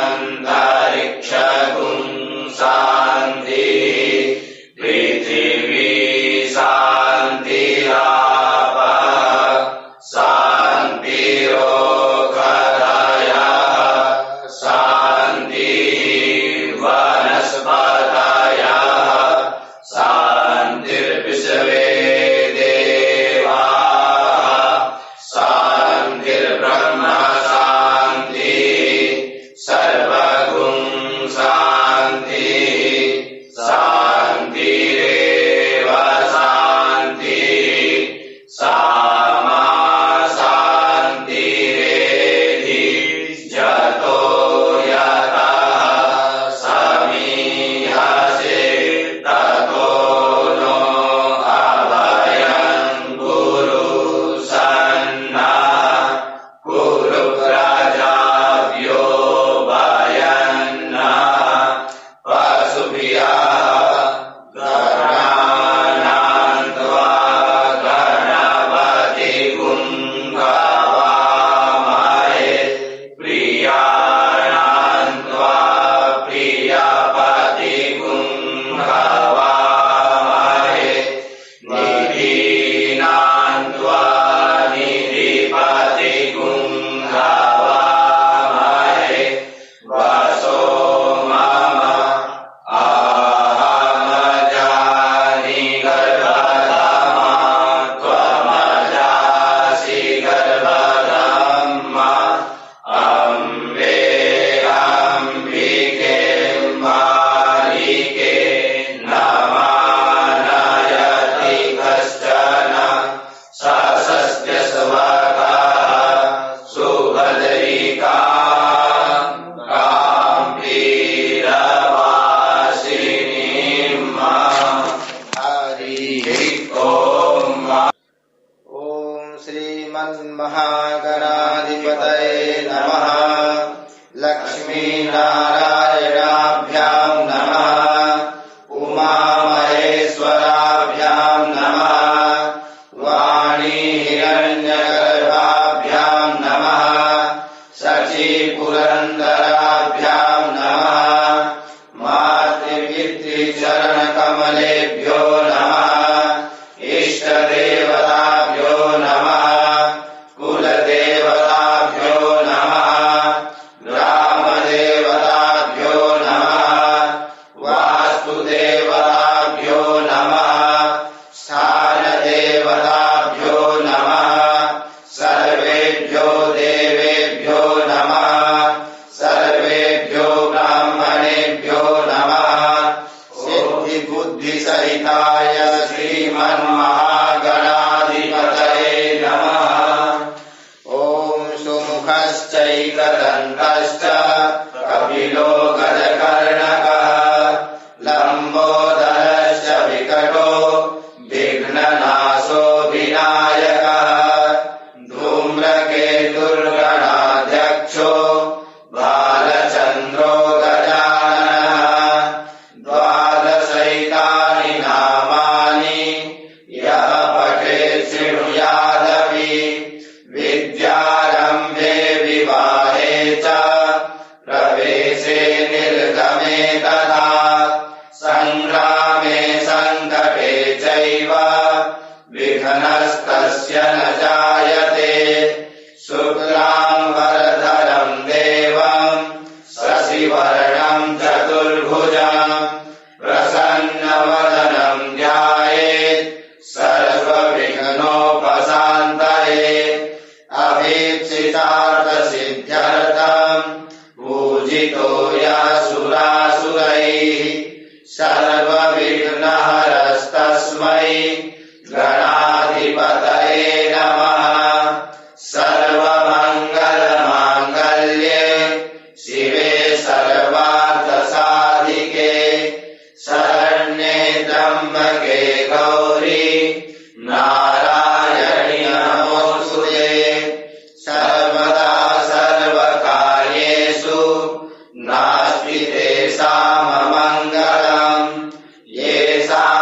शान्तिरन्तरिक्ष लक्ष्मीनारायणाभ्याम् नमः। उमामहेश्वराभ्याम् नमः। वाणीहिरण्यगर्भाभ्याम् नमः। शचीपुरन्दराभ्याम् नमः। मातृपितृचरणकमलेभ्यो नमः। इष्टदेवताभ्यो नमः। कुलदेवताभ्यो नमः। ग्रामदेवताभ्यो नमः। वास्तुदेवताभ्यो नमः। स्थानदेवताभ्यो नमः। सर्वेभ्यो देवेभ्यो नमः। सर्वेभ्यो ब्राह्मणेभ्यो नमः। सिद्धिबुद्धिसहिताय श्रीमन्महागणाधिपतये नमः। ॐ सुमुखश्चैकदन्तश्च कपिलो गजकर्णकः लम्बोदरश्च विकटो विघ्ननाशो विनायकः धूम्रकेतुर्गणाध्यक्षो बालचन्द्रो गजाननः। द्वादशैतानि नामानि यः पठेत् शृणुयादपि विद्यारम्भे विवाहे च प्रवेशे निर्गमे तथा सङ्ग्रामे सङ्कटे चैव विघ्नस्तस्य न जायते। शुक्लाम्बरधरम् देवम् शशिवर्णम् चतुर्भुजम् प्रसन्नवदनम् ध्यायेत् सर्वविघ्नोपशान्तये। अभीप्सितार्थसिद्ध्यर्थम् पूजितो यः सुरासुरैः सर्वविघ्नहरस्तस्मै गणाधिपतये नमः। सर्वमङ्गलमाङ्गल्ये शिवे सर्वार्थसाधिके शरण्ये त्र्यम्बके गौरी नारायणि नमोऽस्तुते। सर्वदा सर्वकार्येषु नास्ति तेषाममङ्गलम् येषाम्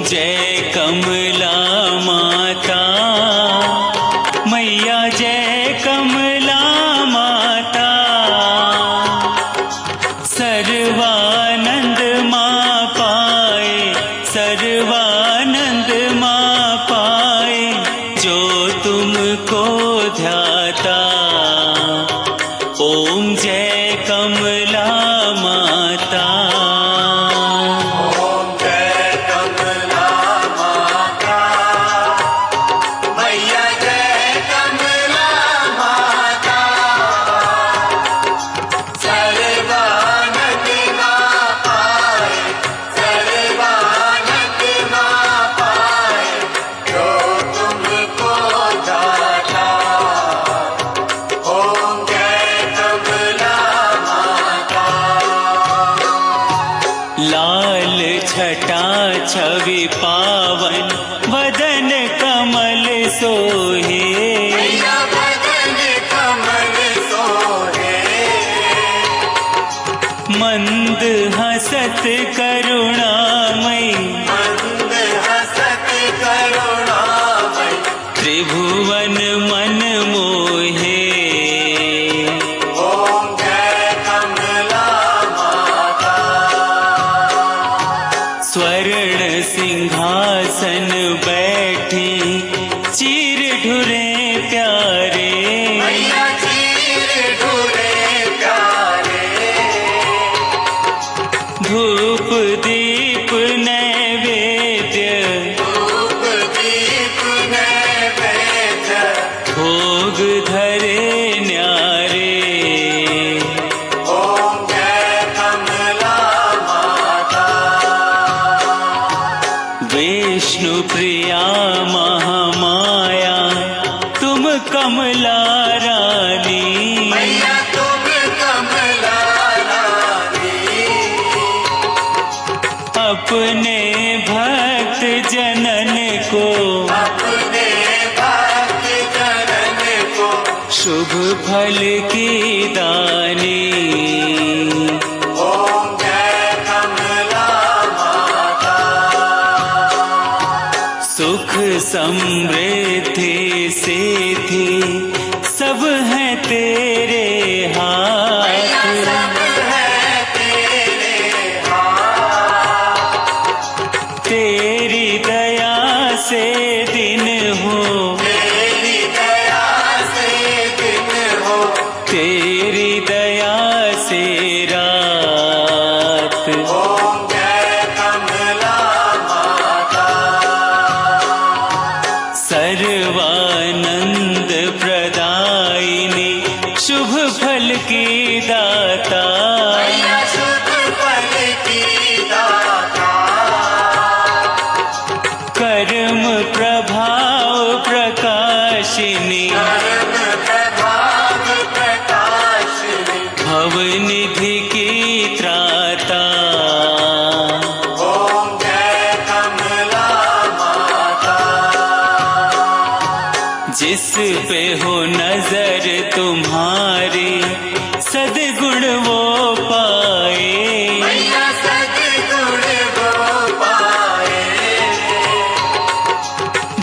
जय कमला माता, मैया जय कमला माता। सर्वानंद माँ पाए, सर्वानंद माँ पाए, जो तुमको ध्याता। ओम जय कमला माता। लाल छटा छवि पावन, वदन कमल सोहे। वदन कमल सोहे। मंद हसत करुणामयी, मंद हसत करुणामयी, त्रिभुवन मन मोहे। ओम जय कमला माता। स्वर्ण सिंहासन बैठी, चीर ढुरे प्यारे। मैया चीर ढूरे प्यारे। धूप दीप नैवेद्य, धूप दीप नैवेद्य, भोग धरे न्यारे। ओम जय कमला माता। विष्णु प्रिया महामाया, तुम कमला रानी। मैया तुम कमला रानी। अपने भक्त जनन को, अपने भक्त जनन को, शुभ फल की दानी। ओम जय कमला माता। सुख समृद्धि सिद्धि, सब है तेरे मैया हाथ। सब है तेरे हाथ। तेरी दया से दिन हो, तेरी दया से दिन हो, तेरी दया से रात। ओम जय कमला माता। सर्वानंद प्रदायिनी, शुभ फल की दाता। मैया शुभ फल की दाता। कर्म प्रभाव प्रकाशिनी, कर्म प्रभाव प्रकाशिनी, भवनिधि की त्राता। ओम जय कमला माता। जिस पे हो नजर तुम्हारी, सद्गुण वो पाए। मैया सद्गुण वो पाए।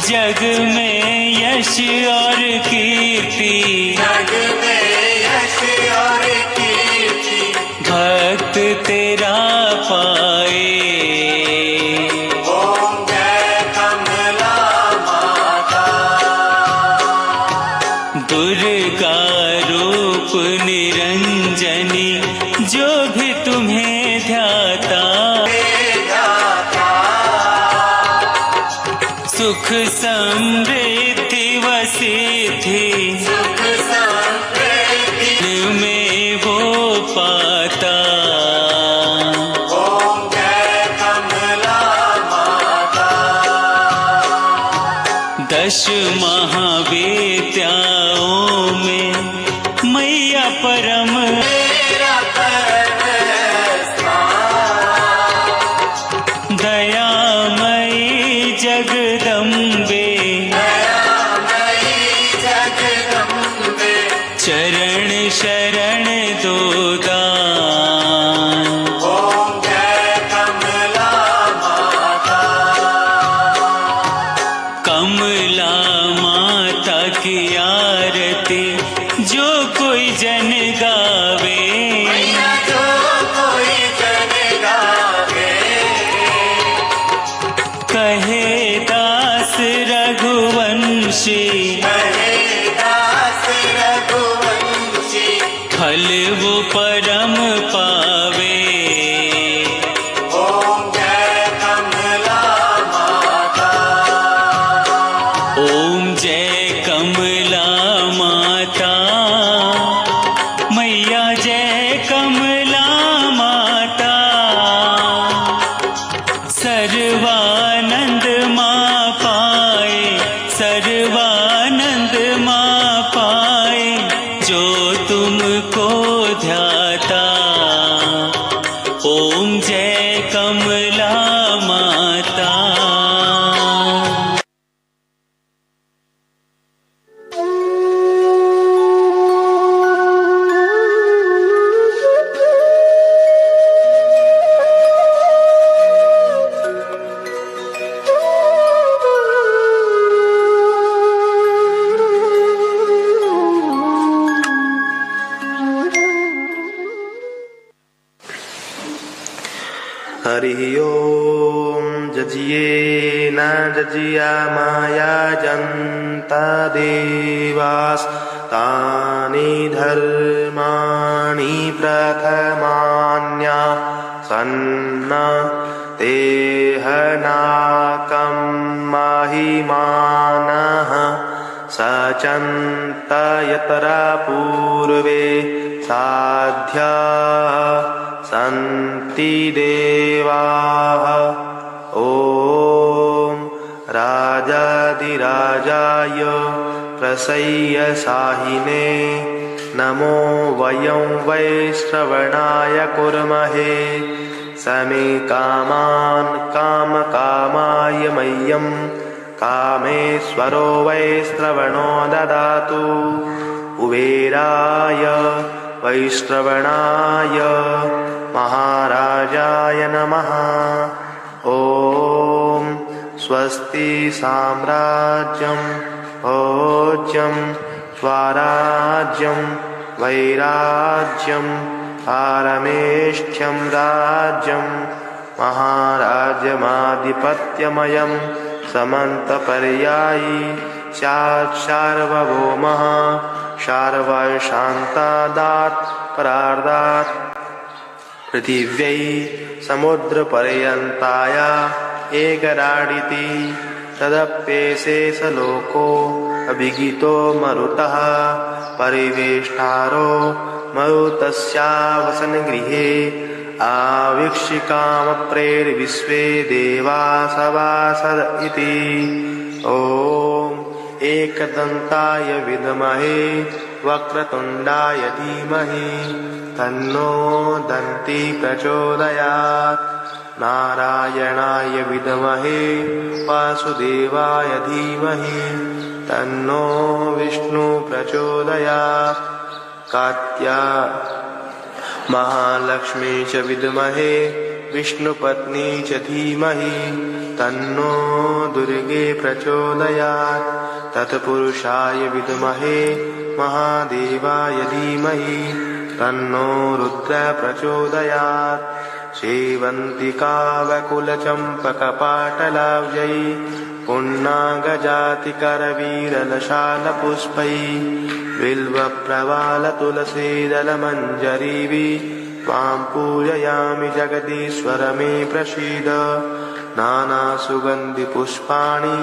जग में यश और कीर्ति, जग में यश और कीर्ति, भक्त तेरा पाए। ओम जय कमला माता। दुर्गा रूप निरंजनी, जो भी तुम्हें ध्याता। सुख समृद्धि व सिद्धि, सुख समृद्धि में वो पाता। ओम जय कमला माता। दश महाविद्याओं में मैया परम, तेरा परम स्थान। दयामयी जगदम्बे, दयामयी जगदम्बे, चरण शरण दो दान। ओम जय कमला माता। हरिः ॐ जजिये न जजिया माया जन्ता देवास्तानि धर्माणि प्रथमान्या सन्ना तेहनाकं महिमानः सचन्त यतरा पूर्वे साध्या सन्ति देवाः ॐ राजाधिराजाय प्रसय्य साहिने नमो वयं वै श्रवणाय कुर्महे समे कामान् कामकामाय मह्यं कामेश्वरो वै श्रवणो ददातु कुबेराय वैश्रवणाय महाराजाय नमः ॐ स्वस्ति साम्राज्यं भोज्यं स्वराज्यं वैराज्यं पारमेष्ठ्यं राज्यं महाराज्यमाधिपत्यमयं समन्तपर्यायी स्यात् सार्वभौमः शार्वर्शान्तादात् परार्धात् पृथिव्यै समुद्रपर्यन्ताया एकराडिति तदप्येशेषलोको अभिगितो मरुतः परिवेष्टारो मरुतस्यावसनगृहे आवीक्षिकामप्रेर्विश्वे देवा सभासद इति ॐ एकदन्ताय विद्महे वक्रतुण्डाय धीमहि तन्नो दन्ती प्रचोदयात् नारायणाय विद्महे वासुदेवाय धीमहि तन्नो विष्णु प्रचोदयात् महालक्ष्मी च विद्महे विष्णुपत्नी च धीमहि तन्नो दुर्गे प्रचोदयात् तत्पुरुषाय विद्महे महादेवाय धीमहि तन्नो रुद्र प्रचोदयात् सेवन्तिकावकुलचम्पकपाटलाब्जै पुण्णागजातिकरवीरलशालपुष्पै बिल्वप्रवालतुलसीदलमञ्जरीभिः त्वां पूजयामि जगदीश्वर मे प्रसीद नानासुगन्धिपुष्पाणि